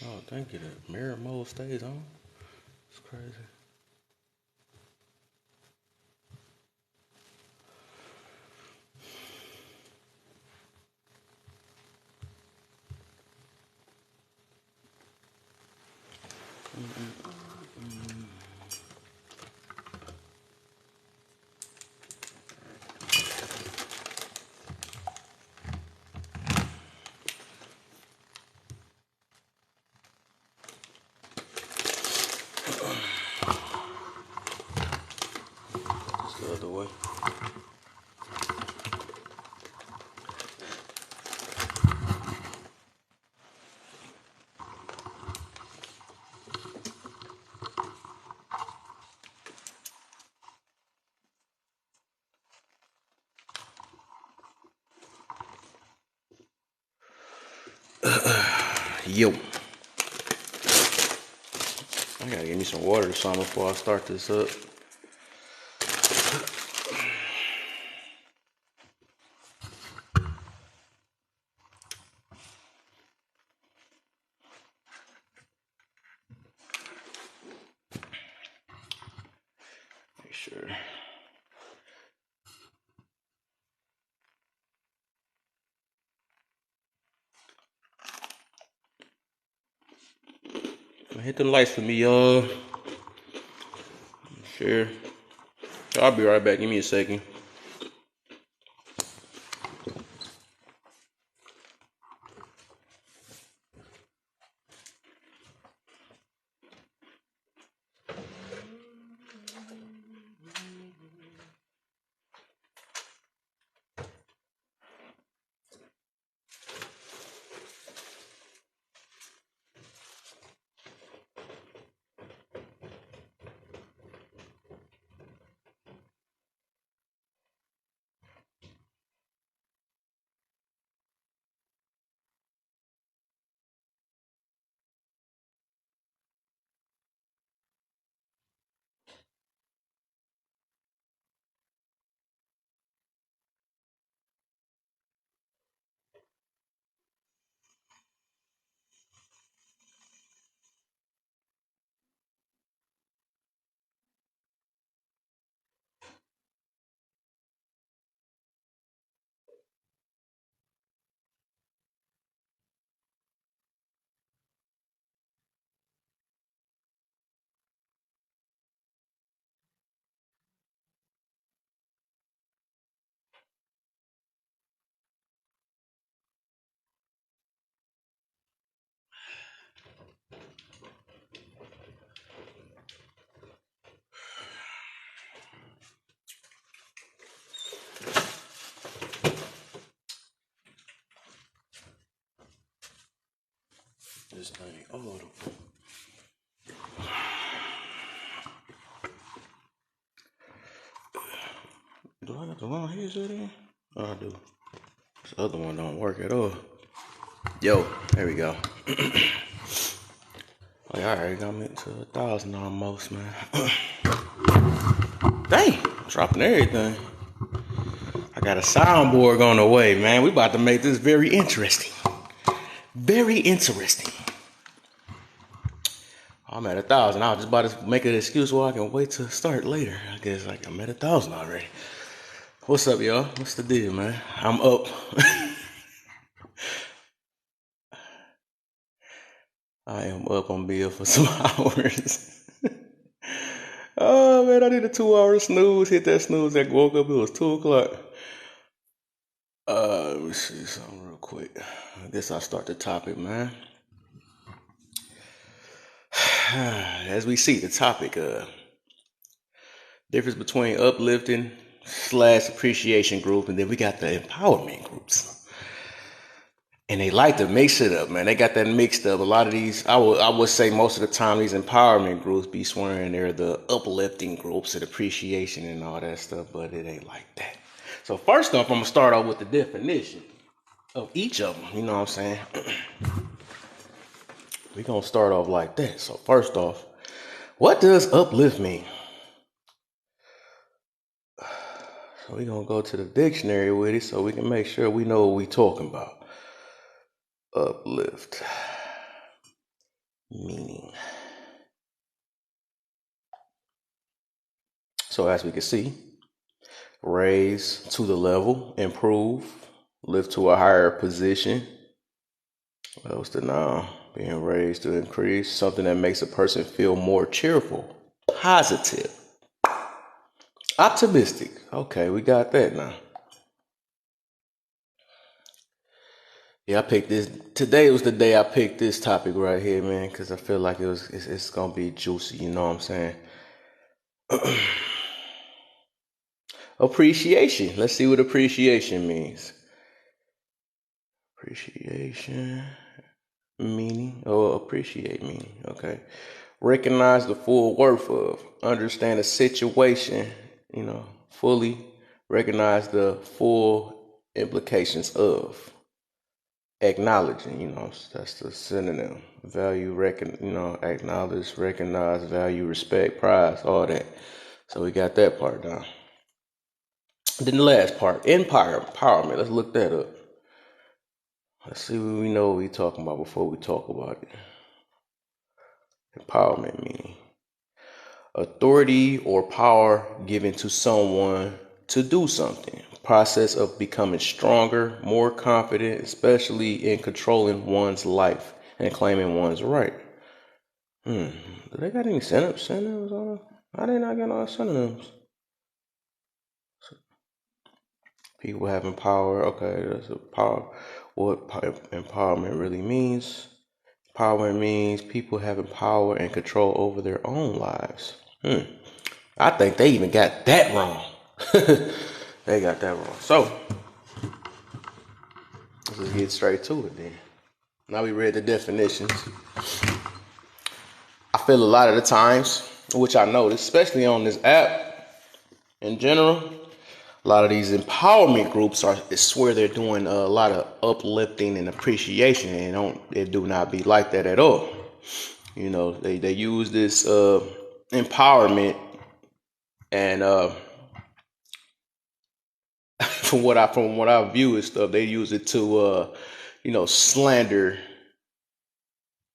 Oh, thank you. The mirror mode stays on. It's crazy. It's the other way. Yo, I gotta get me some water or something before I start this up. Make sure. Hit them lights for me, y'all. Sure. I'll be right back. Give me a second. This thing. Oh, do I got the wrong headset in? Oh, I do. This other one don't work at all. Yo, there we go. Like, I already got me to 1,000 almost, man. Dang, dropping everything. I got a soundboard on the way, man. We about to make this very interesting. Very interesting. I'm at 1,000. I was just about to make an excuse why I can wait to start later. I guess like I'm at 1,000 already. What's up, y'all? What's the deal, man? I'm up. I am up on bill for some hours. Oh man, I did a 2 hour snooze. Hit that snooze. I woke up. It was 2 o'clock. Let me see something real quick. I guess I'll start the topic, man. As we see, the topic, difference between uplifting / appreciation group, and then we got the empowerment groups. And they like to mix it up, man. They got that mixed up. A lot of these, I would say most of the time, these empowerment groups be swearing they're the uplifting groups and appreciation and all that stuff, but it ain't like that. So first off, I'm gonna start off with the definition of each of them. You know what I'm saying? We're gonna start off like that. So first off, what does uplift mean? So we're gonna go to the dictionary with it so we can make sure we know what we're talking about. Uplift. meaning. So as we can see, raise to the level, improve, lift to a higher position. What's the noun? Being raised to increase, something that makes a person feel more cheerful, positive, optimistic. Okay, we got that now. Yeah, I picked this. Today was the day I picked this topic right here, man, because I feel like it's gonna be juicy. You know what I'm saying? Appreciation. Let's see what appreciation means. Appreciation meaning. Oh, appreciate meaning. Okay. Recognize the full worth of. Understand the situation. Fully recognize the full implications of. Acknowledging, that's the synonym. Value, acknowledge, recognize, value, respect, prize, all that. So we got that part down. Then the last part, empowerment. Let's look that up. Let's see what we know what we're talking about before we talk about it. Empowerment meaning authority or power given to someone to do something. Process of becoming stronger, more confident, especially in controlling one's life and claiming one's right. Do they got any synonyms on them? How they not getting all synonyms? People having power. Okay, that's a power. What empowerment really means? Empowerment means people having power and control over their own lives. I think they even got that wrong. They got that wrong. So, let's just get straight to it then. Now we read the definitions. I feel a lot of the times, which I notice, especially on this app in general, a lot of these empowerment groups swear they're doing a lot of uplifting and appreciation, and it do not be like that at all. They use this empowerment, and from what I view and stuff, they use it to slander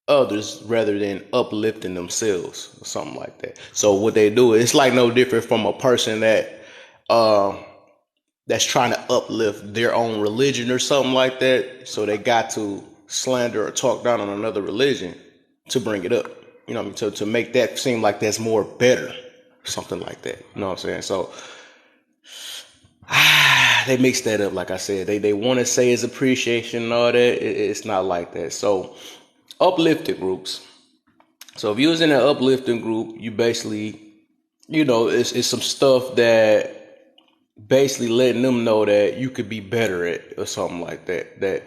others rather than uplifting themselves or something like that. So what they do, it's like no different from a person that that's trying to uplift their own religion or something like that. So they got to slander or talk down on another religion to bring it up. You know what I mean? To make that seem like that's more better, something like that. You know what I'm saying? So they mix that up. Like I said, they want to say it's appreciation and all that. It's not like that. So uplifting groups. So if you was in an uplifting group, you basically, it's some stuff that basically letting them know that you could be better at or something like that. That,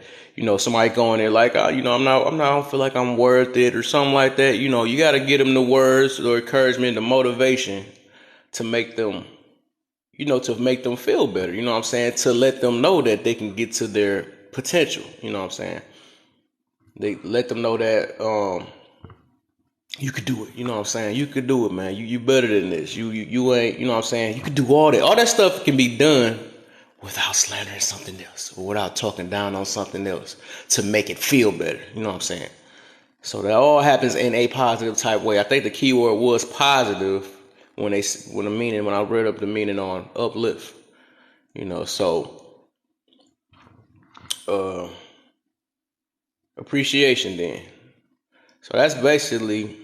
somebody going there like, I don't feel like I'm worth it or something like that. You got to get them the words or encouragement, the motivation to make them, to make them feel better. You know what I'm saying? To let them know that they can get to their potential. You know what I'm saying? They let them know that, you could do it. You know what I'm saying? You could do it, man. You better than this. You ain't, you know what I'm saying? You could do all that. All that stuff can be done without slandering something else or without talking down on something else to make it feel better. You know what I'm saying? So that all happens in a positive type way. I think the key word was positive when I read up the meaning on uplift. Appreciation then. So that's basically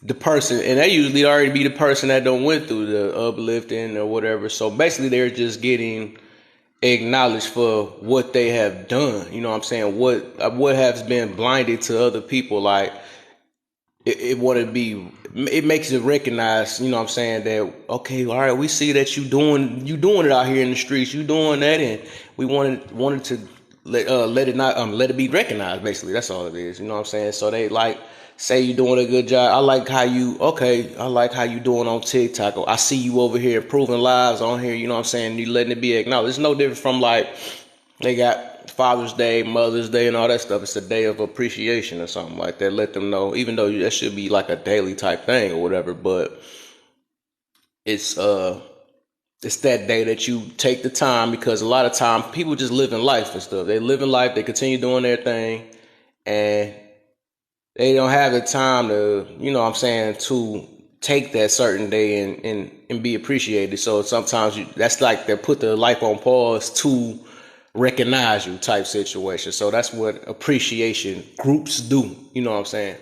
the person, and they usually already be the person that don't went through the uplifting or whatever. So basically they're just getting acknowledged for what they have done. You know what I'm saying? What has been blinded to other people. Like it makes it recognize, you know what I'm saying, that okay, all right, we see that you doing it out here in the streets, you doing that, and we wanted to let it be recognized. Basically, that's all it is. You know what I'm saying? So they like say you doing a good job. I like how you doing on TikTok. I see you over here improving lives on here. You know what I'm saying? You letting it be acknowledged. It's no different from like they got Father's Day, Mother's Day, and all that stuff. It's a day of appreciation or something like that. Let them know, even though that should be like a daily type thing or whatever. But it's that day that you take the time, because a lot of time people just living life and stuff. They live in life, they continue doing their thing, and they don't have the time to, you know what I'm saying, to take that certain day and be appreciated. So sometimes that's like they put the life on pause to recognize you type situation. So that's what appreciation groups do. You know what I'm saying?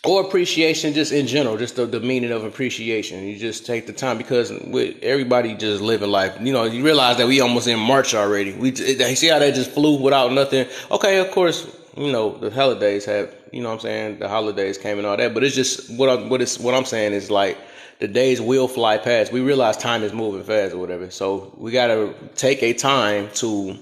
Or appreciation just in general, just the meaning of appreciation. You just take the time because with everybody just living life, you know, you realize that we almost in March already. See how that just flew without nothing. Okay, of course, you know, the holidays have, you know what I'm saying, the holidays came and all that, but it's just what I'm saying is like the days will fly past. We realize time is moving fast or whatever. So we got to take a time to,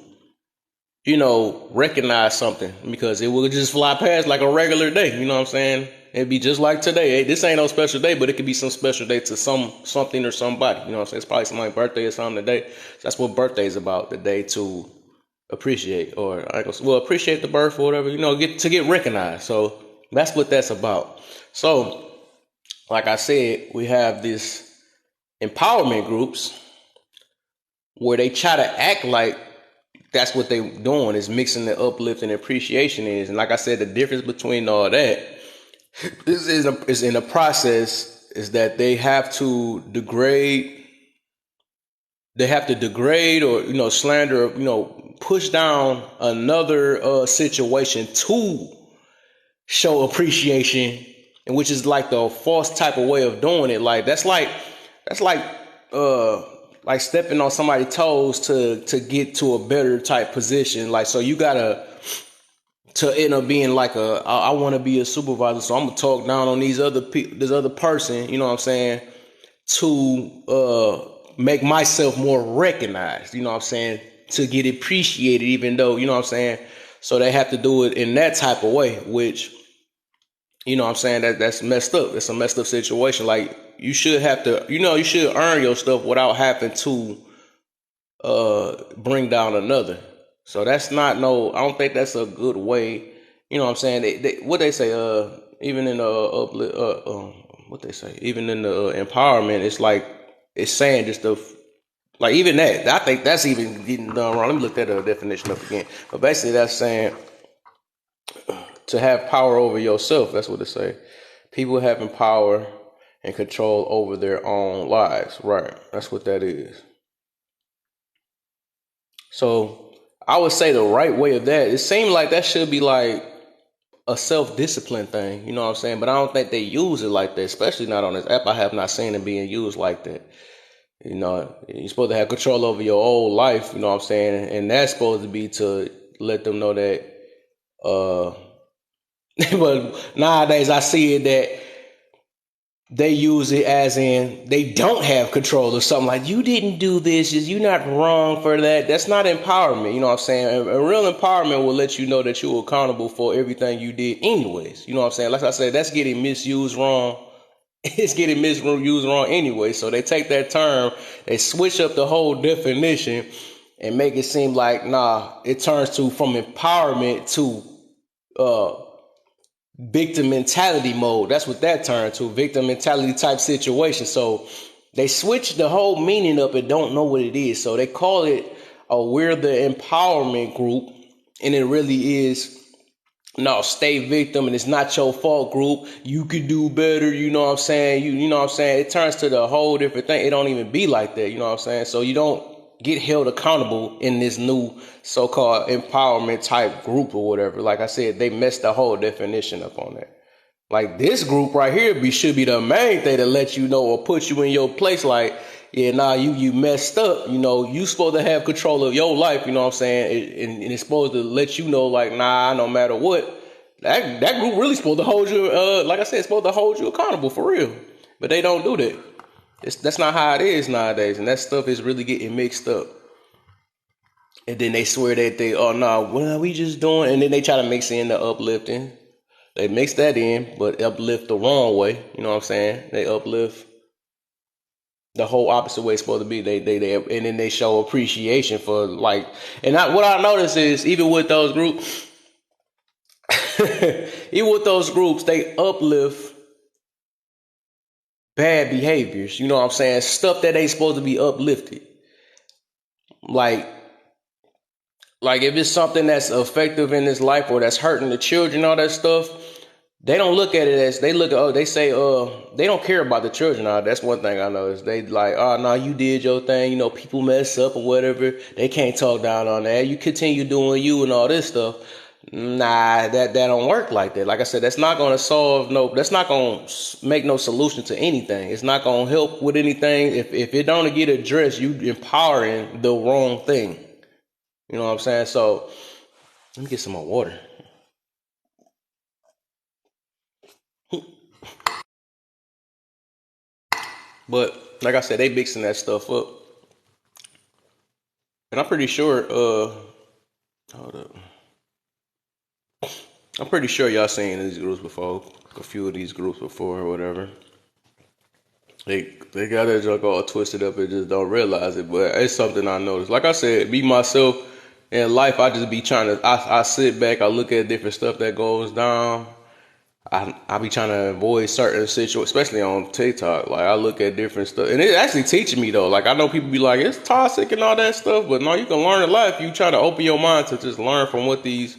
you know, recognize something because it will just fly past like a regular day. You know what I'm saying? It'd be just like today. Hey, this ain't no special day, but it could be some special day to something or somebody. You know what I'm saying? It's probably somebody's birthday or something today. So that's what birthday is about, the day to appreciate or appreciate the birth or whatever, you know, get recognized. So that's what that's about. So, like I said, we have this empowerment groups where they try to act like that's what they doing is mixing the uplift and appreciation is. And like I said, the difference between all that is in the process is that they have to degrade or, you know, slander, you know, push down another situation to show appreciation, and which is like the false type of way of doing it. Like that's like like stepping on somebody's toes to get to a better type position. Like, so you gotta to end up being like I want to be a supervisor, so I'm gonna talk down on this other person, you know what I'm saying, to make myself more recognized, you know what I'm saying, to get appreciated, even though, you know what I'm saying. So they have to do it in that type of way, which, you know what I'm saying, that's messed up. It's a messed up situation. Like, you should have to, you know, you should earn your stuff without having to bring down another. So that's not I don't think that's a good way. You know what I'm saying? What they say, even in the what they say, even in the empowerment, it's like it's saying just like even that. I think that's even getting done wrong. Let me look that definition up again. But basically, that's saying to have power over yourself. That's what it say. People having power and control over their own lives. Right. That's what that is. So I would say the right way of that, it seemed like that should be like a self-discipline thing, you know what I'm saying? But I don't think they use it like that, especially not on this app. I have not seen it being used like that. You know, you're supposed to have control over your whole life, you know what I'm saying? And that's supposed to be to let them know that, but nowadays I see it that they use it as in they don't have control or something, like you didn't do this, you're not wrong for that. That's not empowerment, you know what I'm saying? A real empowerment will let you know that you're accountable for everything you did anyways, you know what I'm saying? Like I said, that's getting misused wrong. It's getting misused wrong anyway. So they take that term, they switch up the whole definition and make it seem like, it turns to from empowerment to victim mentality mode. That's what that turned to, victim mentality type situation. So they switch the whole meaning up and don't know what it is. So they call it we're the empowerment group, and it really is stay victim and it's not your fault group. You could do better, you know what I'm saying? You know what I'm saying? It turns to the whole different thing. It don't even be like that, you know what I'm saying? So you don't get held accountable in this new so-called empowerment type group or whatever. Like I said, they messed the whole definition up on that. Like, this group right here should be the main thing to let you know or put you in your place. Like, yeah, you messed up. You know, you supposed to have control of your life. You know what I'm saying? And it's supposed to let you know, like, no matter what, that group really supposed to hold you. Like I said, it's supposed to hold you accountable for real. But they don't do that. That's not how it is nowadays, and that stuff is really getting mixed up. And then they swear that we just doing, and then they try to mix in the uplifting. They mix that in, but uplift the wrong way. You know what I'm saying? They uplift the whole opposite way it's supposed to be. They and then they show appreciation for, like, and what I notice is even with those groups, they uplift bad behaviors. You know what I'm saying? Stuff that ain't supposed to be uplifted. Like, Like if it's something that's effective in his life or that's hurting the children, all that stuff, they don't look at it as they look at they say they don't care about the children. That's one thing I noticed. They like, oh no, you did your thing, people mess up or whatever. They can't talk down on that. You continue doing you and all this stuff. Nah, that don't work like that. Like I said, that's not gonna that's not gonna make no solution to anything. It's not gonna help with anything. If it don't get addressed, you empowering the wrong thing. You know what I'm saying? So let me get some more water. But like I said, they mixing that stuff up. And I'm pretty sure, hold up. I'm pretty sure y'all seen these groups before, a few of these groups before or whatever. They got that junk all twisted up and just don't realize it, but it's something I noticed. Like I said, me myself in life, I just be trying to. I sit back, I look at different stuff that goes down. I be trying to avoid certain situations, especially on TikTok. Like I look at different stuff, and it actually teaching me though. Like I know people be like, it's toxic and all that stuff, but no, you can learn a lot if you try to open your mind to just learn from what these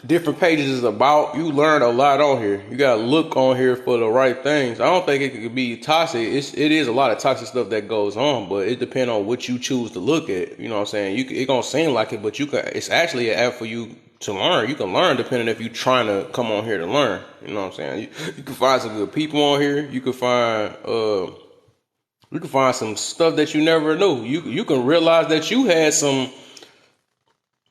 different pages is about. You learn a lot on here. You gotta look on here for the right things. I don't think it could be toxic. It is a lot of toxic stuff that goes on, but it depends on what you choose to look at. You know what I'm saying? It gonna seem like it, but it's actually an app for you to learn. You can learn depending if you're trying to come on here to learn. You know what I'm saying? You can find some good people on here. You can find some stuff that you never knew. You can realize that you had some.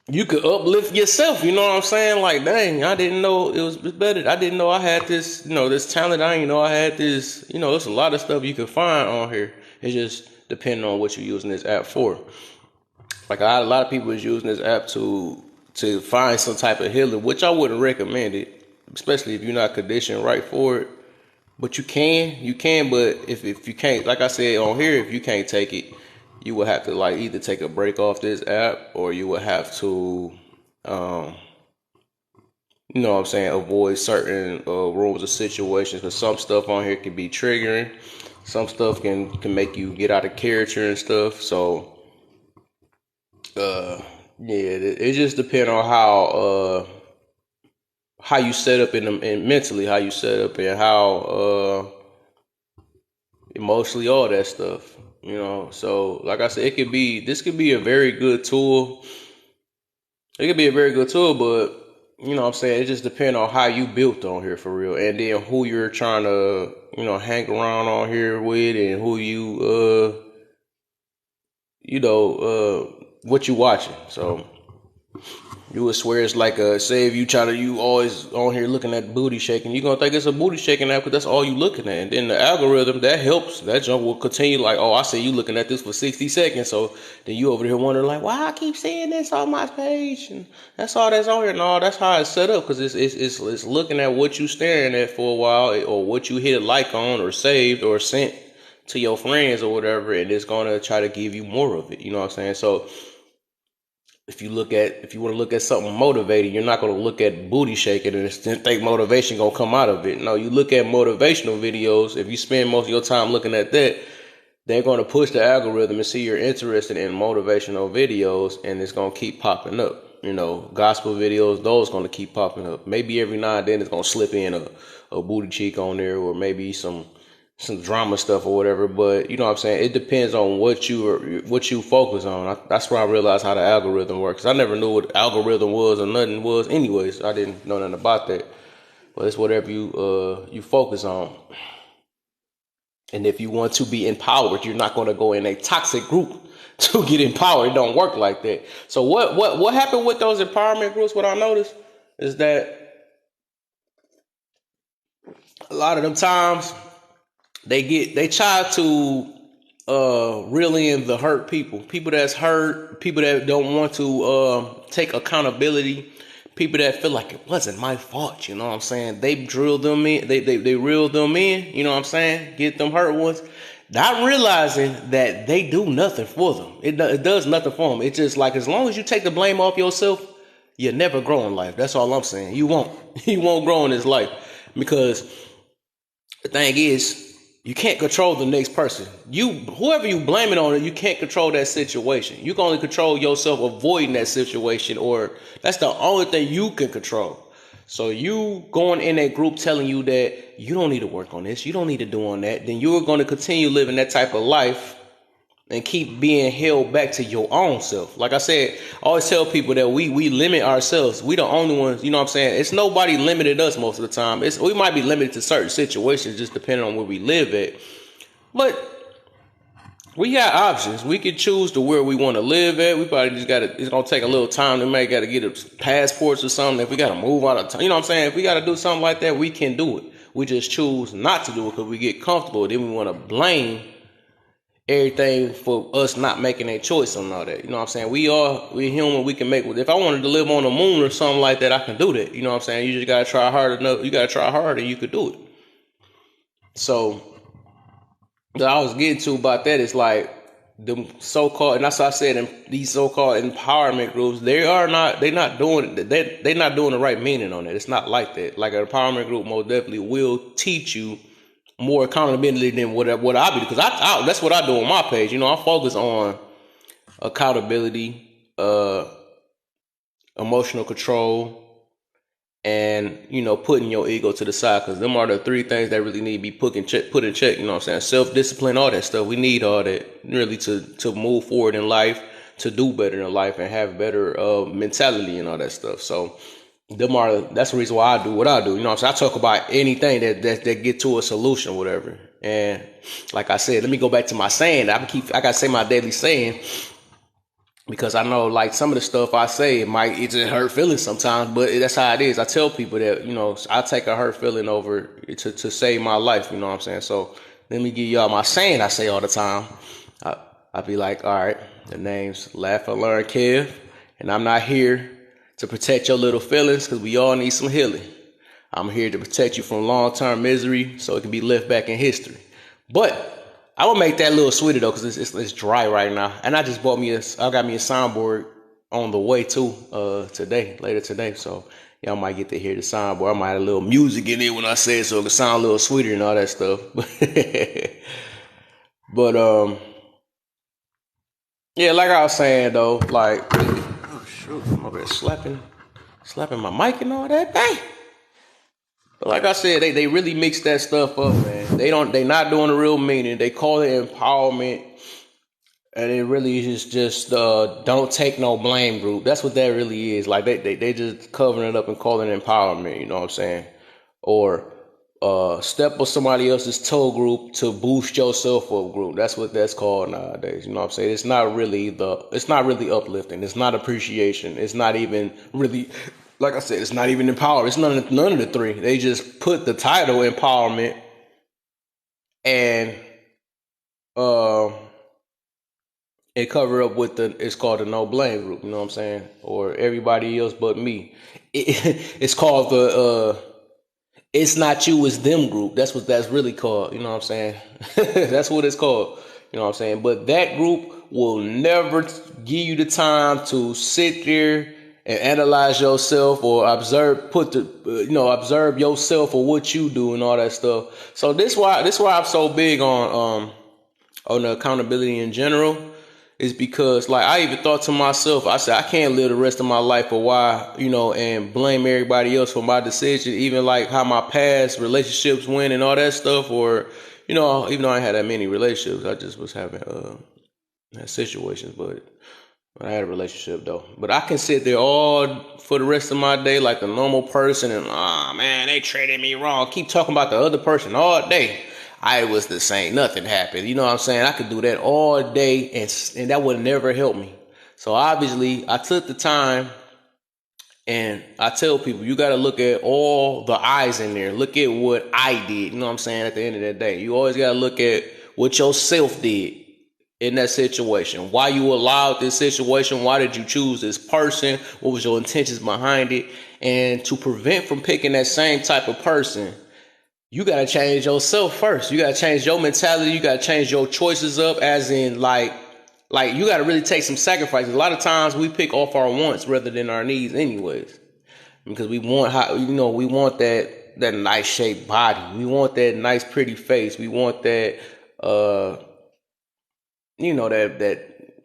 You could uplift yourself, you know what I'm saying? Like, dang, I didn't know it was better. I didn't know I had this, this talent. I didn't know I had this, there's a lot of stuff you can find on here. It's just depending on what you're using this app for. Like, a lot of people is using this app to find some type of healing, which I wouldn't recommend it, especially if you're not conditioned right for it. But you can, but if you can't, like I said on here, if you can't take it, you would have to like either take a break off this app or you would have to, you know what I'm saying, avoid certain rooms or situations, because some stuff on here can be triggering. Some stuff can make you get out of character and stuff. So, yeah, it just depends on how you set up and mentally, how you set up and how emotionally, all that stuff. So like I said, this could be a very good tool. It could be a very good tool, but you know what I'm saying, it just depends on how you built on here for real, and then who you're trying to, hang around on here with, and who what you watching. So you would swear it's like say if you always on here looking at booty shaking, you're going to think it's a booty shaking app because that's all you looking at. And then the algorithm, that helps. That junk will continue like, oh, I see you looking at this for 60 seconds. So then you over here wondering like, why I keep seeing this on my page? And that's all that's on here. No, that's how it's set up, because it's looking at what you staring at for a while, or what you hit a like on or saved or sent to your friends or whatever. And it's going to try to give you more of it. You know what I'm saying? So if you want to look at something motivating, you're not going to look at booty shaking and think motivation going to come out of it. No, you look at motivational videos. If you spend most of your time looking at that, they're going to push the algorithm and see you're interested in motivational videos, and it's going to keep popping up. Gospel videos, those going to keep popping up. Maybe every now and then it's going to slip in a booty cheek on there, or maybe some drama stuff or whatever, but you know what I'm saying, it depends on what you focus on. That's where I realized how the algorithm works. I never knew what algorithm was or nothing was anyways. I didn't know nothing about that, but it's whatever you focus on. And if you want to be empowered, you're not going to go in a toxic group to get empowered. It don't work like that. So what happened with those empowerment groups, what I noticed is that a lot of them times they try to reel in the hurt people that's hurt, people that don't want to take accountability, people that feel like it wasn't my fault. You know what I'm saying? They drill them in, they reel them in. You know what I'm saying? Get them hurt ones, not realizing that they do nothing for them. It does nothing for them. It's just like, as long as you take the blame off yourself, you'll never grow in life. That's all I'm saying. You won't grow in this life, because the thing is, you can't control the next person. Whoever you blame it on, you can't control that situation. You can only control yourself avoiding that situation, or that's the only thing you can control. So you going in that group telling you that you don't need to work on this, you don't need to do on that, then you're going to continue living that type of life and keep being held back to your own self. Like I said, I always tell people that we limit ourselves. We the only ones, you know what I'm saying? It's nobody limited us most of the time. We might be limited to certain situations just depending on where we live at. But we got options. We can choose to where we want to live at. We probably just it's going to take a little time. We may got to get passports or something. If we got to move out of town, you know what I'm saying? If we got to do something like that, we can do it. We just choose not to do it because we get comfortable. Then we want to blame everything for us not making a choice on all that. You know what I'm saying? We're human. We can make, if I wanted to live on the moon or something like that, I can do that. You know what I'm saying? You just got to try hard enough. You got to try hard and you could do it. So what I was getting to about that is like the so-called, and that's what I said, in these so-called empowerment groups, they're not doing the right meaning on it. It's not like that. Like an empowerment group most definitely will teach you more accountability than what I do, because I that's what I do on my page. You know, I focus on accountability, emotional control, and, you know, putting your ego to the side, because them are the three things that really need to be put in check. You know what I'm saying? Self-discipline, all that stuff. We need all that really to move forward in life, to do better in life, and have better mentality and all that stuff. So that's the reason why I do what I do. You know what I'm saying? I talk about anything that get to a solution, whatever. And like I said, let me go back to my saying. I gotta say my daily saying, because I know, like, some of the stuff I say it just hurt feelings sometimes, but that's how it is. I tell people that, you know, I take a hurt feeling over to save my life. You know what I'm saying? So let me give y'all my saying I say all the time. I be like, all right, the name's Laugh and Learn Kev, and I'm not here to protect your little feelings, because we all need some healing. I'm here to protect you from long-term misery so it can be left back in history. But I will make that a little sweeter though, because it's dry right now. And I just got me a soundboard on the way too, later today. So y'all might get to hear the soundboard. I might have a little music in it when I say it, so it can sound a little sweeter and all that stuff. But yeah, like I was saying though, like, oh shoot, I'm over there slapping my mic and all that. Dang. But like I said, they really mix that stuff up, man. They not doing the real meaning. They call it empowerment, and it really is just don't take no blame group. That's what that really is. Like they just covering it up and calling it empowerment. You know what I'm saying? Or step on somebody else's toe group to boost your self-up group. That's what that's called nowadays. You know what I'm saying? It's not really uplifting. It's not appreciation. It's not even really, like I said, it's not even empower. It's none of the three. They just put the title empowerment and it cover up with it's called the no blame group. You know what I'm saying? Or everybody else but me. It's called the it's not you, it's them group. That's what that's really called. You know what I'm saying? That's what it's called. You know what I'm saying? But that group will never give you the time to sit there and analyze yourself or observe yourself or what you do and all that stuff. So this why I'm so big on the accountability in general, is because, like, I even thought to myself, I said, I can't live the rest of my life for why, you know, and blame everybody else for my decision, even like how my past relationships went and all that stuff. Or, you know, even though I had that many relationships, I just was having situations, but I had a relationship though. But I can sit there all for the rest of my day like a normal person and, man, they treated me wrong. Keep talking about the other person all day. I was the same. Nothing happened. You know what I'm saying? I could do that all day and that would never help me. So obviously I took the time, and I tell people, you got to look at all the eyes in there. Look at what I did. You know what I'm saying? At the end of the day, you always got to look at what yourself did in that situation. Why you allowed this situation? Why did you choose this person? What was your intentions behind it? And to prevent from picking that same type of person, you got to change yourself first. You got to change your mentality. You got to change your choices up, as in like you got to really take some sacrifices. A lot of times we pick off our wants rather than our needs anyways, because we want we want that nice shaped body. We want that nice pretty face. We want that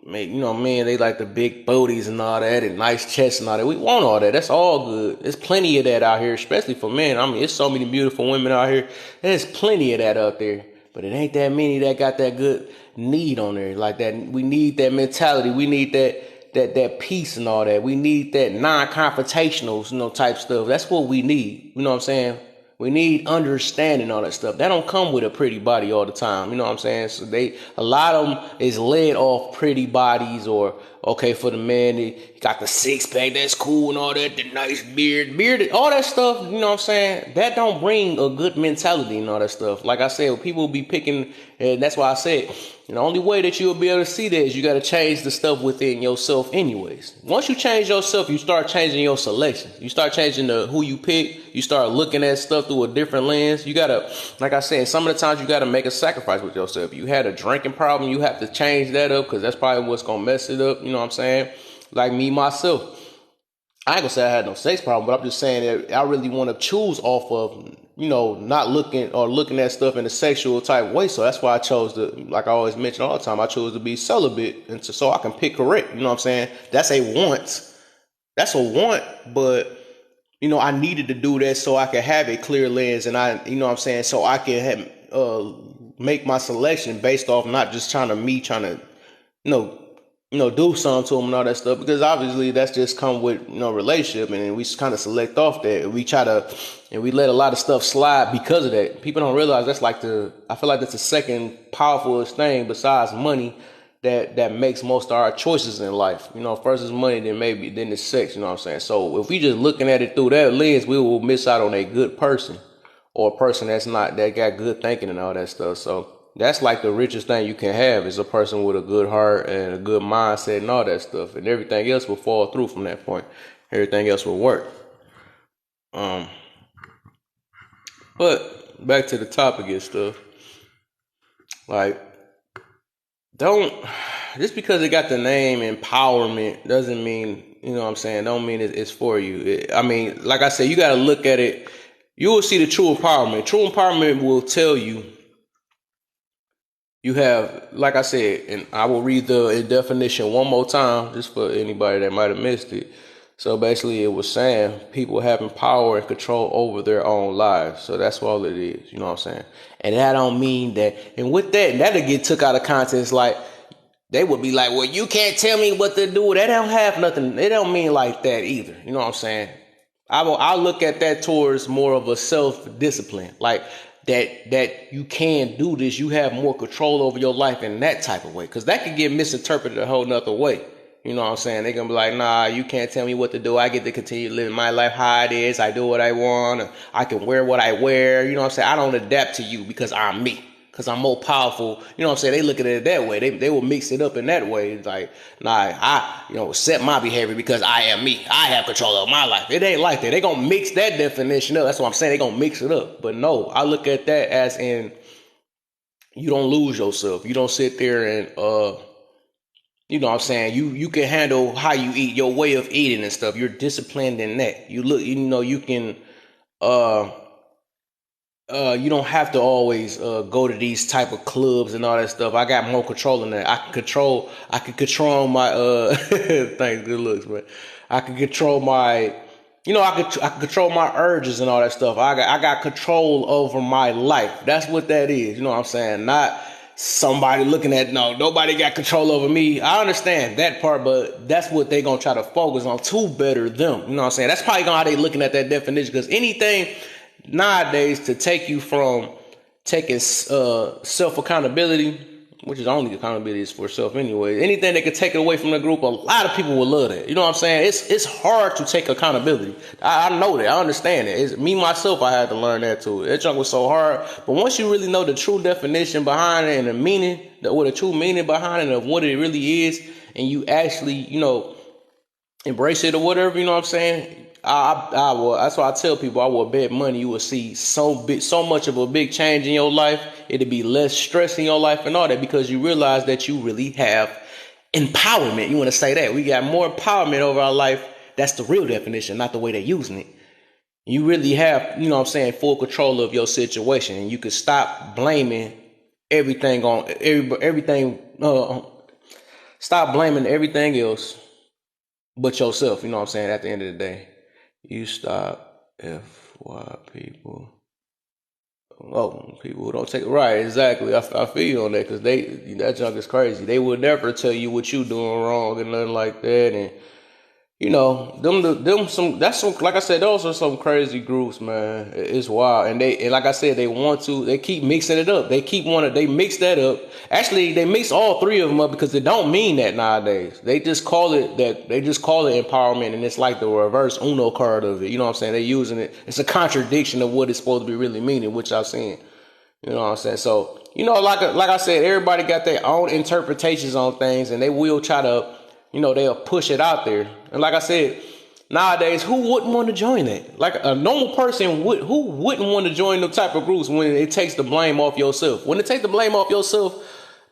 men, they like the big booties and all that and nice chests and all that. We want all that. That's all good. There's plenty of that out here, especially for men. I mean, there's so many beautiful women out here. There's plenty of that out there. But it ain't that many that got that good need on there. Like that, we need that mentality. We need that peace and all that. We need that non-confrontational, type stuff. That's what we need. You know what I'm saying? We need understanding, all that stuff. That don't come with a pretty body all the time. You know what I'm saying? So a lot of them is led off pretty bodies, or okay, for the man, he got the six pack, that's cool and all that, the nice bearded, all that stuff. You know what I'm saying? That don't bring a good mentality and all that stuff. Like I said, people be picking, and that's why I said, the only way that you'll be able to see that is you got to change the stuff within yourself anyways. Once you change yourself, you start changing your selections. You start changing who you pick. You start looking at stuff through a different lens. You got to, like I said, some of the times you got to make a sacrifice with yourself. You had a drinking problem, you have to change that up, because that's probably what's going to mess it up. You know what I'm saying? Like me, myself. I ain't gonna say I had no sex problem, but I'm just saying that I really want to choose off of, not looking at stuff in a sexual type way. So that's why I chose to, like I always mention all the time, I chose to be celibate, and so I can pick correct. You know what I'm saying? That's a want. That's a want, but I needed to do that so I could have a clear lens, and so I can make my selection based off not just trying to do something to them and all that stuff, because obviously that's just come with, relationship, and we kind of select off that. We let a lot of stuff slide because of that. People don't realize I feel like that's the second powerfulest thing besides money that makes most of our choices in life. First is money, then it's sex, you know what I'm saying? So if we just looking at it through that lens, we will miss out on a good person, or a person that got good thinking and all that stuff. So that's like the richest thing you can have, is a person with a good heart and a good mindset and all that stuff. And everything else will fall through from that point. Everything else will work. But back to the topic and stuff. Like, just because it got the name empowerment doesn't mean, don't mean it's for you. Like I said, you got to look at it. You will see the true empowerment. True empowerment will tell you, you have, like I said, and I will read the definition one more time just for anybody that might have missed it. So basically it was saying people having power and control over their own lives. So that's all it is, you know what I'm saying? And that don't mean that, and with that'll get took out of context. Like, they would be like, well, you can't tell me what to do. That don't have nothing. It don't mean like that either. You know what I'm saying? I'll look at that towards more of a self-discipline. Like, that you can do this, you have more control over your life in that type of way, because that could get misinterpreted a whole nother way. You know what I'm saying? They're gonna be like, nah, you can't tell me what to do. I get to continue living my life how it is. I do what I want. I can wear what I wear. You know what I'm saying? I don't adapt to you because I'm me, because I'm more powerful. You know what I'm saying? They look at it that way. They will mix it up in that way. It's like, nah, I set my behavior because I am me. I have control of my life. It ain't like that. They gonna mix that definition up. That's what I'm saying. They gonna mix it up. But no, I look at that as in, you don't lose yourself. You don't sit there and you know what I'm saying? You can handle how you eat, your way of eating and stuff. You're disciplined in that. You can you don't have to always go to these type of clubs and all that stuff. I got more control in that. I can control my thanks, good looks, but I can control my I can control my urges and all that stuff. I got control over my life. That's what that is. You know what I'm saying? Not somebody looking at, no, nobody got control over me. I understand that part, but that's what they gonna try to focus on to better them. You know what I'm saying? That's probably how they looking at that definition, because anything nowadays to take you from taking self accountability, which is only accountability is for self anyway. Anything that could take it away from the group, a lot of people will love that. You know what I'm saying? It's hard to take accountability. I know that. I understand it. It's me myself. I had to learn that too. That junk was so hard. But once you really know the true definition behind it and the meaning, the true meaning behind it of what it really is, and you actually embrace it or whatever, you know what I'm saying? I will. That's why I tell people, I will bet money you will see so much of a big change in your life. It'll be less stress in your life and all that, because you realize that you really have empowerment. You want to say that we got more empowerment over our life. That's the real definition, not the way they're using it. You really have, you know what I'm saying, full control of your situation, and you can stop blaming everything on everything. Stop blaming everything else but yourself. You know what I'm saying? At the end of the day, you stop FY people. Oh, people who don't take it right. Exactly. I feel you on that, because that junk is crazy. They will never tell you what you doing wrong and nothing like that. And you know, that's some, like I said, those are some crazy groups, man. It's wild. And like I said, they keep mixing it up. They mix that up. Actually, they mix all three of them up because it don't mean that nowadays. They just call it empowerment, and it's like the reverse Uno card of it. You know what I'm saying? They using it. It's a contradiction of what it's supposed to be really meaning, which I've seen. You know what I'm saying? So, you know, like I said, everybody got their own interpretations on things, and they will try to, you know, they'll push it out there. And like I said, nowadays, who wouldn't want to join that? Like a normal person who wouldn't want to join them type of groups when it takes the blame off yourself? When it takes the blame off yourself,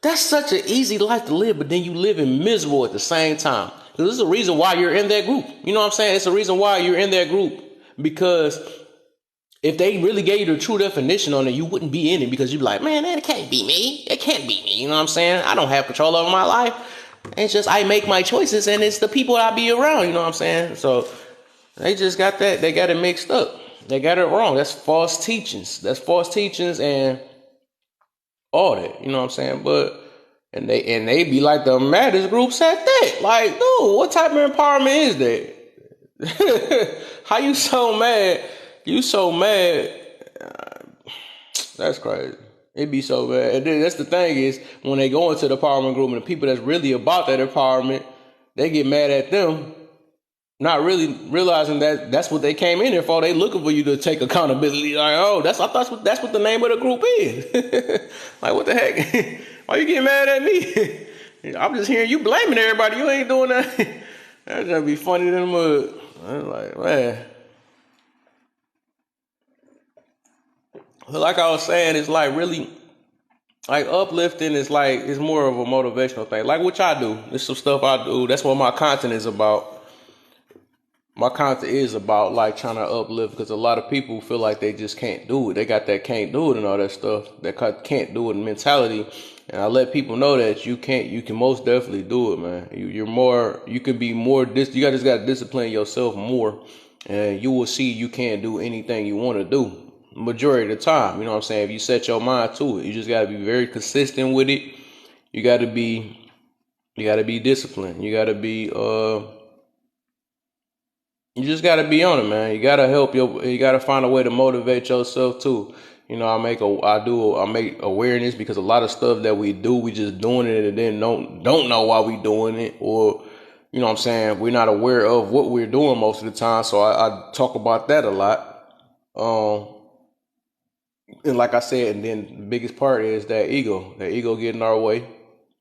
that's such an easy life to live, but then you live in miserable at the same time. Because there's a reason why you're in that group. You know what I'm saying? It's a reason why you're in that group. Because if they really gave you the true definition on it, you wouldn't be in it, because you'd be like, man, that can't be me. It can't be me. You know what I'm saying? I don't have control over my life. It's just I make my choices, and it's the people I be around. You know what I'm saying? So they just got that. They got it mixed up. They got it wrong. That's false teachings. And all that. You know what I'm saying? But and they be like the maddest groups at that. Like, dude, what type of empowerment is that? How you so mad? You so mad. That's crazy. It be so bad. And then that's the thing is, when they go into the empowerment group and the people that's really about that empowerment, they get mad at them, not really realizing that that's what they came in here for. They looking for you to take accountability. Like, oh, that's what the name of the group is. Like, what the heck? Why you getting mad at me? I'm just hearing you blaming everybody. You ain't doing that. That's gonna be funny than the mud. I'm like, man. Like I was saying, it's like really, like uplifting is like, it's more of a motivational thing. Like what I do, there's some stuff I do. That's what my content is about. My content is about like trying to uplift, because a lot of people feel like they just can't do it. They got that can't do it and all that stuff. That can't do it mentality. And I let people know that you can most definitely do it, man. You can be more, you just got to discipline yourself more, and you will see you can't do anything you want to do. Majority of the time, you know what I'm saying? If you set your mind to it, you just got to be very consistent with it. You got to be disciplined. You got to be, you just got to be on it, man. You got to you got to find a way to motivate yourself too. You know, I make awareness, because a lot of stuff that we do, we just doing it and then don't know why we doing it, or, you know what I'm saying, we're not aware of what we're doing most of the time. So I talk about that a lot. And like I said, and then the biggest part is that ego getting our way.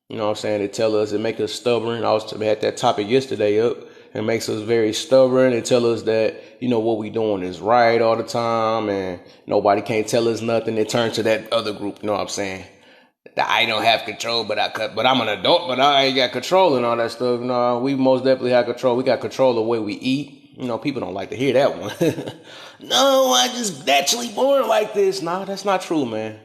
You know what I'm saying? It make us stubborn. I had that topic yesterday up. It makes us very stubborn. It tell us that, you know, what we doing is right all the time, and nobody can't tell us nothing. It turns to that other group. You know what I'm saying? That I don't have control, but I'm an adult, but I ain't got control and all that stuff. No, we most definitely have control. We got control of the way we eat. You know, people don't like to hear that one. No, I just naturally born like this. No, that's not true, man.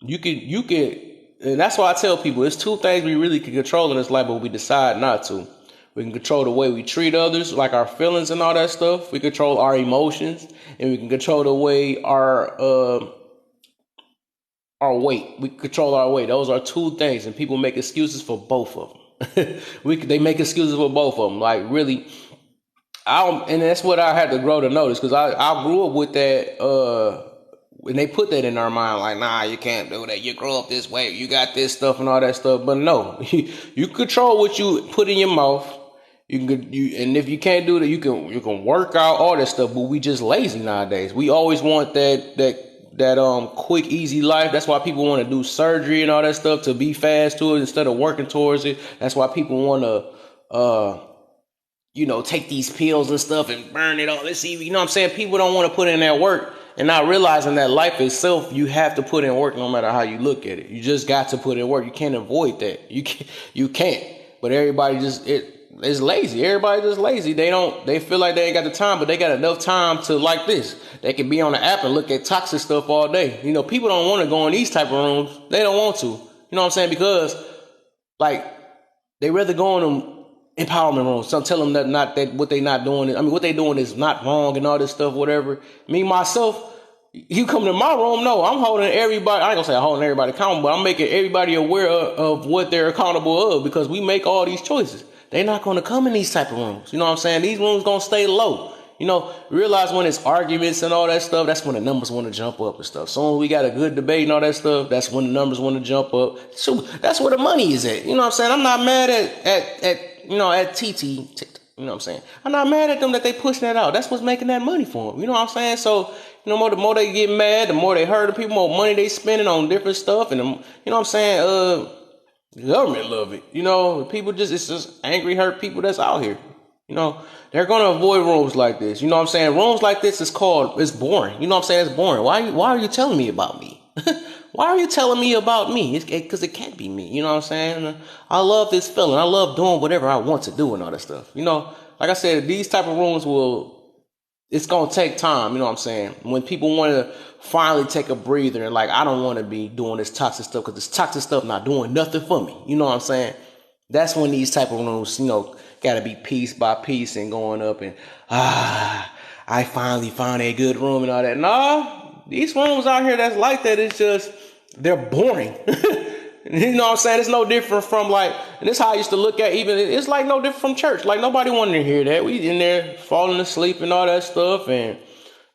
You can, and that's why I tell people, it's two things we really can control in this life, but we decide not to. We can control the way we treat others, like our feelings and all that stuff. We control our emotions, and we can control the way our weight. We control our weight. Those are two things, and people make excuses for both of them. They make excuses for both of them. Like, really, and that's what I had to grow to notice, because I grew up with that. And they put that in our mind, like, nah, you can't do that. You grow up this way. You got this stuff and all that stuff. But no, you control what you put in your mouth. And if you can't do that, you can work out all that stuff. But we just lazy nowadays. We always want that quick, easy life. That's why people want to do surgery and all that stuff, to be fast to it instead of working towards it. That's why people want to, take these pills and stuff and burn it all. Let's see, you know what I'm saying? People don't want to put in that work, and not realizing that life itself, you have to put in work no matter how you look at it. You just got to put in work. You can't avoid that. You can't. But everybody it's lazy. Everybody just lazy. They feel like they ain't got the time, but they got enough time to like this. They can be on the app and look at toxic stuff all day. You know, people don't want to go in these type of rooms. They don't want to. You know what I'm saying? Because like they rather go in them empowerment rooms. Some tell them that what they not doing. I mean, what they doing is not wrong and all this stuff, whatever. Me myself, you come to my room, no, I'm holding everybody. I ain't gonna say I'm holding everybody accountable, but I'm making everybody aware of what they're accountable of, because we make all these choices. They're not gonna come in these type of rooms. You know what I'm saying? These rooms gonna stay low. You know, realize when it's arguments and all that stuff, that's when the numbers want to jump up and stuff. So when we got a good debate and all that stuff, that's when the numbers want to jump up. So that's where the money is at. You know what I'm saying? I'm not mad at TT. You know what I'm saying? I'm not mad at them that they pushing that out. That's what's making that money for them. You know what I'm saying? So, you know, the more they get mad, the more they hurt the people, more money they spending on different stuff. And, you know what I'm saying? The government love it. You know, people it's just angry, hurt people that's out here. You know, they're going to avoid rooms like this. You know what I'm saying? Rooms like this it's boring. You know what I'm saying? It's boring. Why are you telling me about me? Why are you telling me about me? Because it can't be me. You know what I'm saying? I love this feeling. I love doing whatever I want to do and all that stuff. You know, like I said, these type of rooms it's going to take time. You know what I'm saying? When people want to finally take a breather and like, I don't want to be doing this toxic stuff because this toxic stuff not doing nothing for me. You know what I'm saying? That's when these type of rooms, you know, got to be piece by piece and going up and, I finally found a good room and all that. No, these rooms out here that's like that, it's just, they're boring. You know what I'm saying? It's no different from like, and this is how I used to look at even, it's like no different from church. Like nobody wanted to hear that. We in there falling asleep and all that stuff and,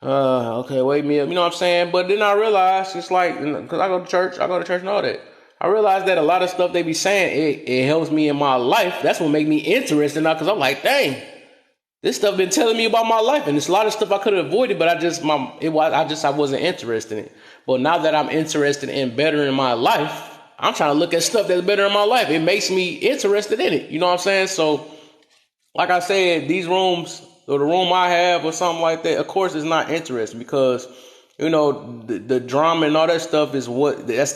okay, wake me up. You know what I'm saying? But then I realized it's like, because I go to church and all that. I realized that a lot of stuff they be saying, it helps me in my life. That's what make me interested now, because I'm like, dang, this stuff been telling me about my life, and there's a lot of stuff I could have avoided, but I wasn't interested in it. But now that I'm interested in bettering my life, I'm trying to look at stuff that's better in my life. It makes me interested in it. You know what I'm saying? So, like I said, these rooms, or the room I have or something like that, of course, it's not interesting because, you know, the drama and all that stuff that's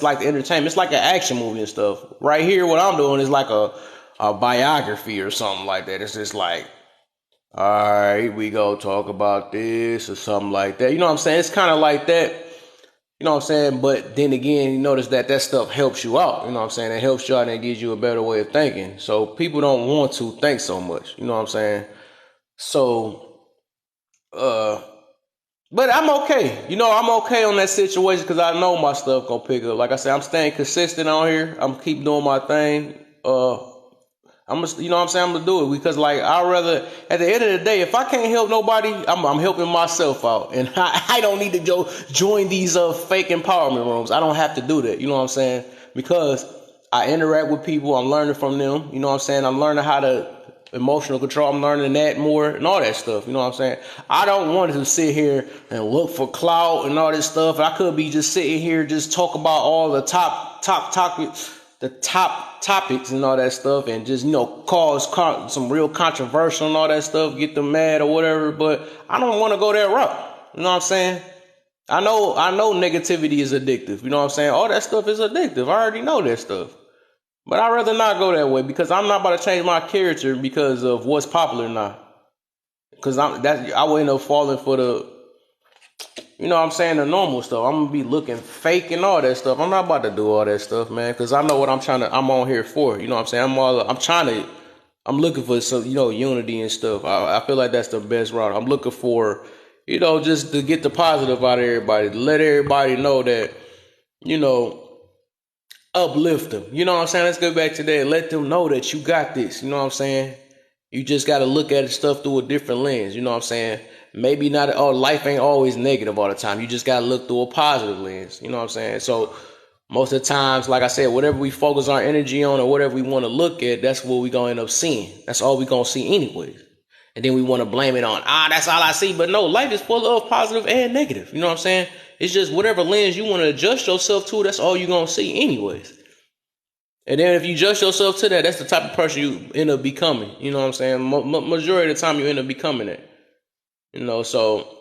like the entertainment. It's like an action movie and stuff. Right here, what I'm doing is like a biography or something like that. It's just like, all right, we go talk about this or something like that. You know what I'm saying? It's kind of like that. You know what I'm saying? But then again, you notice that stuff helps you out. You know what I'm saying? It helps you out and it gives you a better way of thinking. So people don't want to think so much. You know what I'm saying? So, but I'm okay. You know, I'm okay on that situation because I know my stuff gonna pick up. Like I said, I'm staying consistent on here. I'm keep doing my thing. You know what I'm saying? I'm gonna do it because, like, I'd rather, at the end of the day, if I can't help nobody, I'm helping myself out, and I don't need to join these fake empowerment rooms. I don't have to do that. You know what I'm saying? Because I interact with people, I'm learning from them. You know what I'm saying? I'm learning how to emotional control. I'm learning that more and all that stuff. You know what I'm saying? I don't want to sit here and look for clout and all this stuff. I could be just sitting here, just talk about all the top topics. The top topics and all that stuff, and just, you know, cause some real controversial and all that stuff, get them mad or whatever. But I don't want to go that route. You know what I'm saying? I know negativity is addictive. You know what I'm saying? All that stuff is addictive. I already know that stuff. But I'd rather not go that way because I'm not about to change my character because of what's popular now. Because I would end up falling for you know what I'm saying, the normal stuff. I'm gonna be looking fake and all that stuff. I'm not about to do all that stuff, man, because I know what I'm on here for. You know what I'm saying? I'm looking for some, you know, unity and stuff. I feel like that's the best route. I'm looking for, you know, just to get the positive out of everybody, to let everybody know that, you know, uplift them. You know what I'm saying? Let's go back to that. Let them know that you got this. You know what I'm saying? You just got to look at stuff through a different lens. You know what I'm saying? Maybe not life ain't always negative all the time. You just got to look through a positive lens. You know what I'm saying? So most of the times, like I said, whatever we focus our energy on or whatever we want to look at, that's what we going to end up seeing. That's all we going to see anyways. And then we want to blame it on, that's all I see. But no, life is full of positive and negative. You know what I'm saying? It's just whatever lens you want to adjust yourself to, that's all you're going to see anyways. And then if you adjust yourself to that, that's the type of person you end up becoming. You know what I'm saying? Majority of the time you end up becoming it. You know, so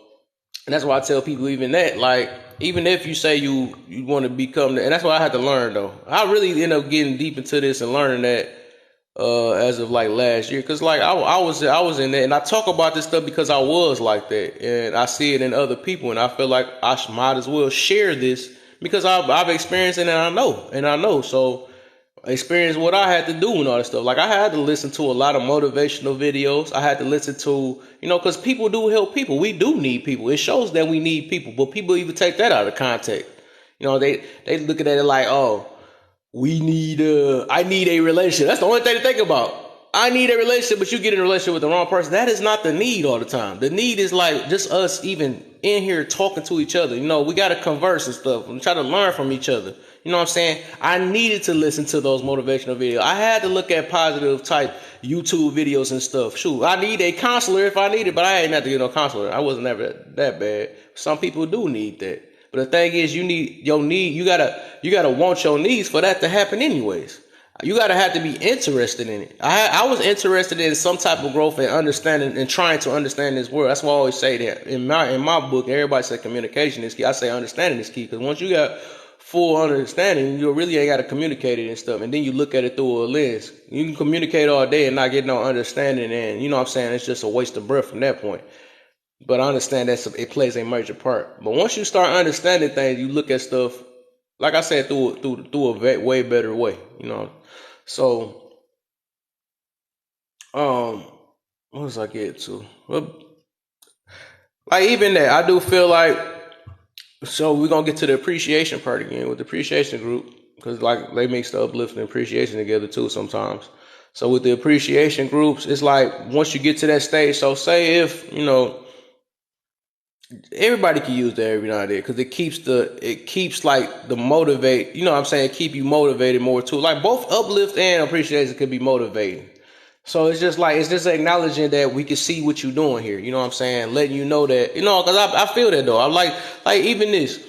and that's why I tell people even that, like, even if you say you want to become that, and that's what I had to learn though. I really end up getting deep into this and learning that as of like last year, because like I was in there, and I talk about this stuff because I was like that, and I see it in other people, and I feel like I might as well share this because I've experienced it, and I know. So experience what I had to do and all that stuff. Like I had to listen to a lot of motivational videos. I had to listen to, because people do help people. We do need people. It shows that we need people, but people even take that out of context. They look at it like, oh, I need a relationship. That's the only thing to think about. I need a relationship, but you get in a relationship with the wrong person. That is not the need all the time. The need is like just us even in here talking to each other. We got to converse and stuff and try to learn from each other. You know what I'm saying? I needed to listen to those motivational videos. I had to look at positive type YouTube videos and stuff. Shoot, I need a counselor if I need it, but I ain't have to get no counselor. I wasn't ever that bad. Some people do need that. But the thing is, you gotta want your needs for that to happen anyways. You gotta have to be interested in it. I was interested in some type of growth and understanding and trying to understand this world. That's why I always say that in my book, everybody say communication is key. I say understanding is key, because once you got full understanding, you really ain't got to communicate it and stuff. And then you look at it through a lens. You can communicate all day and not get no understanding, and you know what I'm saying, it's just a waste of breath from that point. But I understand that it plays a major part. But once you start understanding things, you look at stuff, like I said, through a way better way, So, what was I getting to? Well, like even that, I do feel like, so we're going to get to the appreciation part again with the appreciation group, because like they mix the uplift and appreciation together too sometimes. So with the appreciation groups, it's like once you get to that stage, so say if, everybody can use that every now and then, because it keeps like the motivate, keep you motivated more too. Like both uplift and appreciation could be motivating. So it's just acknowledging that we can see what you're doing here. You know what I'm saying? Letting you know that, because I feel that though. I like even this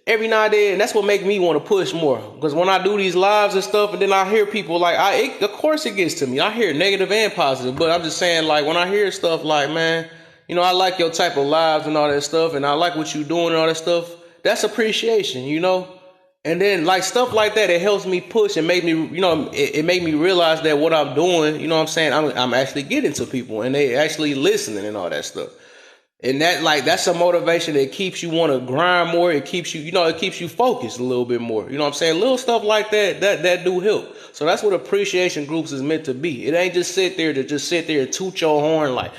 every now and then. That's what make me want to push more. Because when I do these lives and stuff, and then I hear people like, of course it gets to me. I hear negative and positive, but I'm just saying, like, when I hear stuff like, man, I like your type of lives and all that stuff, and I like what you're doing and all that stuff. That's appreciation, And then like stuff like that, it helps me push and make me, it made me realize that what I'm doing, I'm actually getting to people and they actually listening and all that stuff. And that's a motivation that keeps you want to grind more. It keeps you, it keeps you focused a little bit more. Little stuff like that do help. So that's what appreciation groups is meant to be. It ain't just sit there and toot your horn like,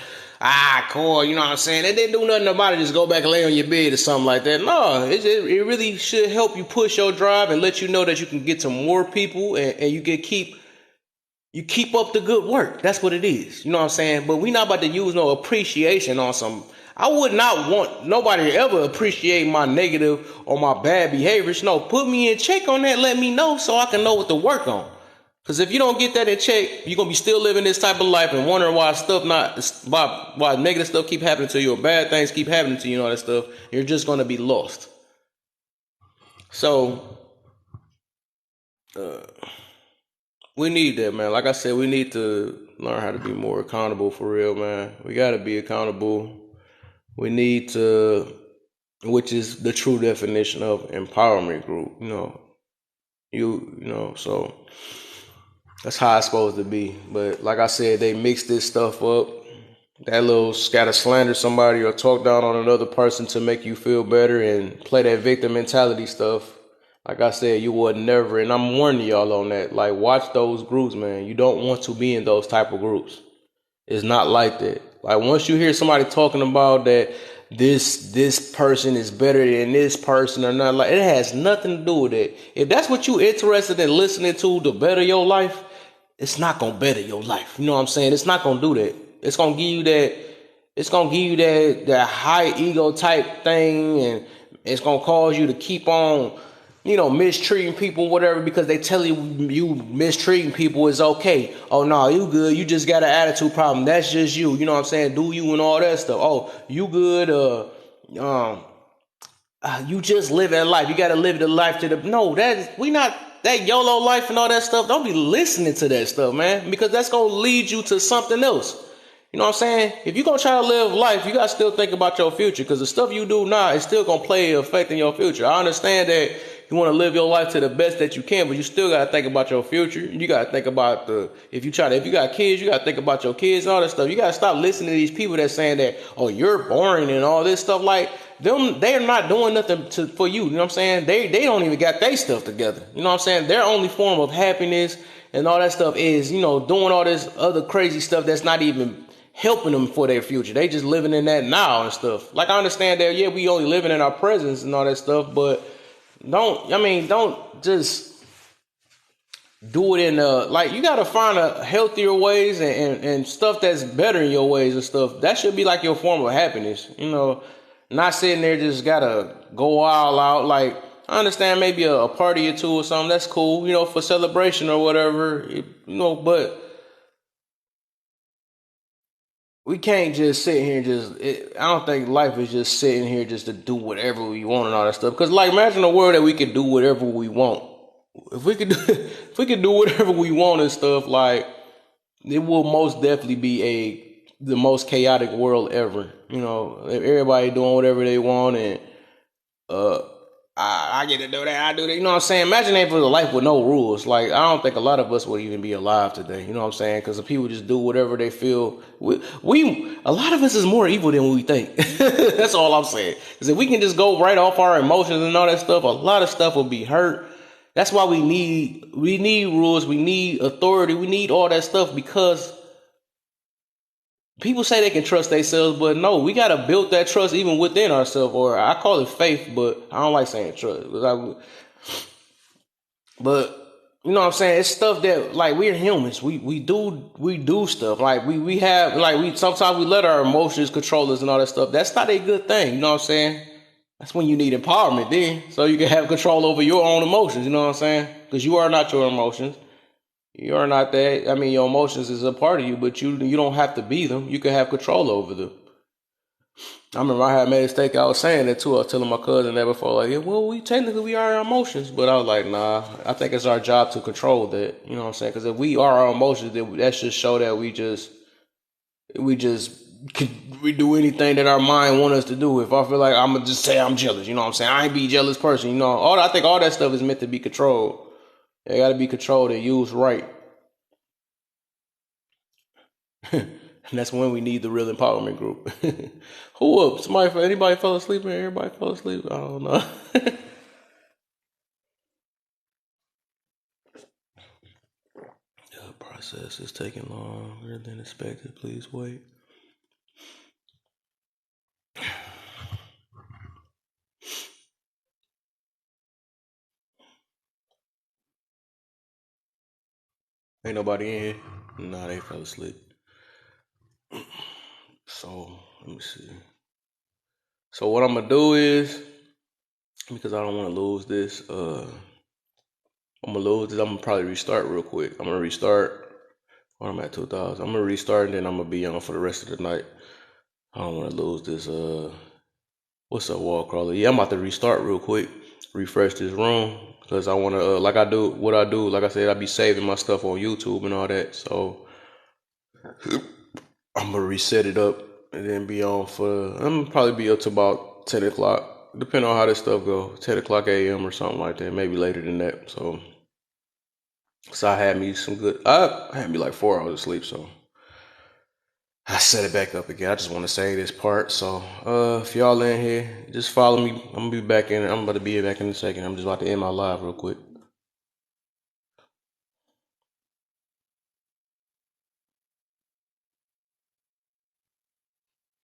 cool, And they do nothing about it. Just go back and lay on your bed or something like that. No, it really should help you push your drive and let you know that you can get to more people and you can keep up the good work. That's what it is. But we not about to use no appreciation on some. I would not want nobody to ever appreciate my negative or my bad behaviors. No, put me in check on that. Let me know so I can know what to work on. Because if you don't get that in check, you're going to be still living this type of life and wondering why negative stuff keep happening to you or bad things keep happening to you and all that stuff. You're just going to be lost. So, we need that, man. Like I said, we need to learn how to be more accountable for real, man. We got to be accountable. We need to, which is the true definition of empowerment group, so that's how it's supposed to be. But like I said, they mix this stuff up. That little scatter slander somebody or talk down on another person to make you feel better and play that victim mentality stuff. Like I said, you would never, and I'm warning y'all on that. Like, watch those groups, man. You don't want to be in those type of groups. It's not like that. Like, once you hear somebody talking about that this person is better than this person or not, like, it has nothing to do with it. If that's what you're interested in listening to better your life, it's not gonna better your life. You know what I'm saying? It's not gonna do that. It's gonna give you that high ego type thing, and it's gonna cause you to keep on, mistreating people, whatever, because they tell you mistreating people is okay. Oh, no, you good. You just got an attitude problem. That's just you. You know what I'm saying? Do you and all that stuff. Oh, you good. You just live that life. You got to live the life to the. No, that YOLO life and all that stuff. Don't be listening to that stuff, man, because that's going to lead you to something else. You know what I'm saying? If you're going to try to live life, you got to still think about your future, because the stuff you do now is still going to play an effect in your future. I understand that, You want to live your life to the best that you can, but you still got to think about your future. You got to think about if you got kids, you got to think about your kids and all that stuff. You got to stop listening to these people that's saying that, oh, you're boring and all this stuff. Like them, they're not doing nothing for you. You know what I'm saying? They don't even got their stuff together. You know what I'm saying? Their only form of happiness and all that stuff is, doing all this other crazy stuff that's not even helping them for their future. They just living in that now and stuff. Like, I understand that, yeah, we only living in our presence and all that stuff, but don't just do it in you gotta find a healthier ways and stuff that's better in your ways and stuff. That should be like your form of happiness, not sitting there just gotta go all out. Like, I understand maybe a party or two or something, that's cool, for celebration or whatever, but we can't just sit here and I don't think life is just sitting here just to do whatever we want and all that stuff. Because, like, imagine a world that we could do whatever we want. If we could do whatever we want and stuff, like, it will most definitely be the most chaotic world ever. If everybody doing whatever they want and I get to do that, I do that. You know what I'm saying? Imagine if it was a life with no rules. Like, I don't think a lot of us would even be alive today. You know what I'm saying? Because the people just do whatever they feel. A lot of us is more evil than we think. That's all I'm saying. Because if we can just go right off our emotions and all that stuff, a lot of stuff will be hurt. That's why we need rules. We need authority. We need all that stuff, because people say they can trust themselves, but no, we got to build that trust even within ourselves, or I call it faith, but I don't like saying trust. But you know what I'm saying? It's stuff that, like, we're humans. We do stuff. Like, we have, like, sometimes we let our emotions control us and all that stuff. That's not a good thing. You know what I'm saying? That's when you need empowerment then, so you can have control over your own emotions. You know what I'm saying? Because you are not your emotions. You are not that. I mean, your emotions is a part of you, but you don't have to be them. You can have control over them. I remember I had made a mistake. I was saying that too. I was telling my cousin that before, like, yeah, well, we are our emotions, but I was like, nah. I think it's our job to control that. You know what I'm saying? Because if we are our emotions, then that should show that we do anything that our mind want us to do. If I feel like I'm gonna just say I'm jealous, you know what I'm saying? I ain't be a jealous person, I think all that stuff is meant to be controlled. They got to be controlled and used right. And that's when we need the real empowerment group. Who up? Anybody fell asleep and everybody fell asleep? I don't know. The process is taking longer than expected. Please wait. Ain't nobody in here? Nah, they fell asleep. So, let me see. So what I'm going to do is, because I don't want to lose this, I'm going to probably restart real quick. I'm going to restart when I'm at 2,000. I'm going to restart, and then I'm going to be on for the rest of the night. I don't want to lose this, what's up, wall crawler? Yeah, I'm about to restart real quick, refresh this room, because I want to, like I said, I be saving my stuff on YouTube and all that, so I'm going to reset it up and then be on I'm going to probably be up to about 10 o'clock, depending on how this stuff goes, 10 o'clock a.m. or something like that, maybe later than that, so I had me like 4 hours of sleep, so I set it back up again. I just want to say this part. So, if y'all in here, just follow me. I'm about to be back in a second. I'm just about to end my live real quick.